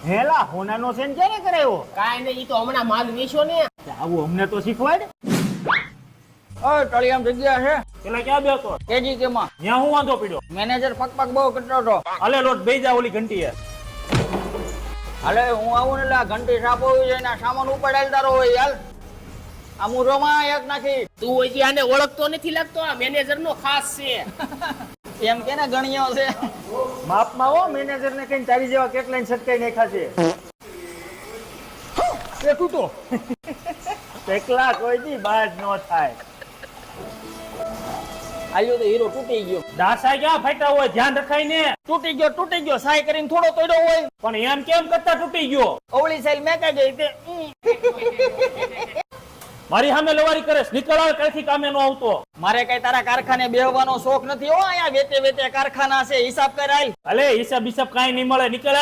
હેલા હોનાનો સેન ક્યારે કરાયો? કાંઈ નહીં, ઈ તો હમણાં માલ વેચ્યો ને. આવું અમને તો શીખવાડ. ઓય ટળિયામ જગ્યા છે પેલા ક્યાં બેસો? કેજી કે માં ત્યાં હું વાંધો પડ્યો? મેનેજર પક બહુ કરતો હતો. હાલે લોટ બેઈ જા ઓલી ઘંટીએ. હાલે હું આવું ને એટલે આ ઘંટી સાફ હોવી જોઈએ ને આ સામાન ઉપાડાયેલ તારો હોય હાલ. આ મુરોમાં એક નાખી તું હજી આને ઓળખતો નથી લાગતો, આ મેનેજર નો ખાસ છે. એમ કે ને ગણિયો છે. માપમાં હો, મેનેજર ને કઈ તારી જેવા કેટલાય છટકાઈ નાખ્યા છે. એ તૂટો એકલા કોઈ દી બાજ ન થાય. આલ્યો તો હીરો તૂટી ગયો. દાસા ક્યાં ફાટ્યા હોય, ધ્યાન રખાય ને. તૂટી ગયો સાય કરીને થોડો તોડ્યો હોય. પણ એમ કેમ કરતા તૂટી ગયો? અવળી સાઈલ મેકાઈ ગઈ તે મારી સામે લવારી કરે, નીકળ આવે કઈથી કામે નો આવતો. મારે કઈ તારા કારખાને બેહવાનો શોખ નથી હો. અહીંયા વેતે કારખાના છે, હિસાબ કરાય. અલે હિસાબ કાઈ નહીં મળે, નીકળ.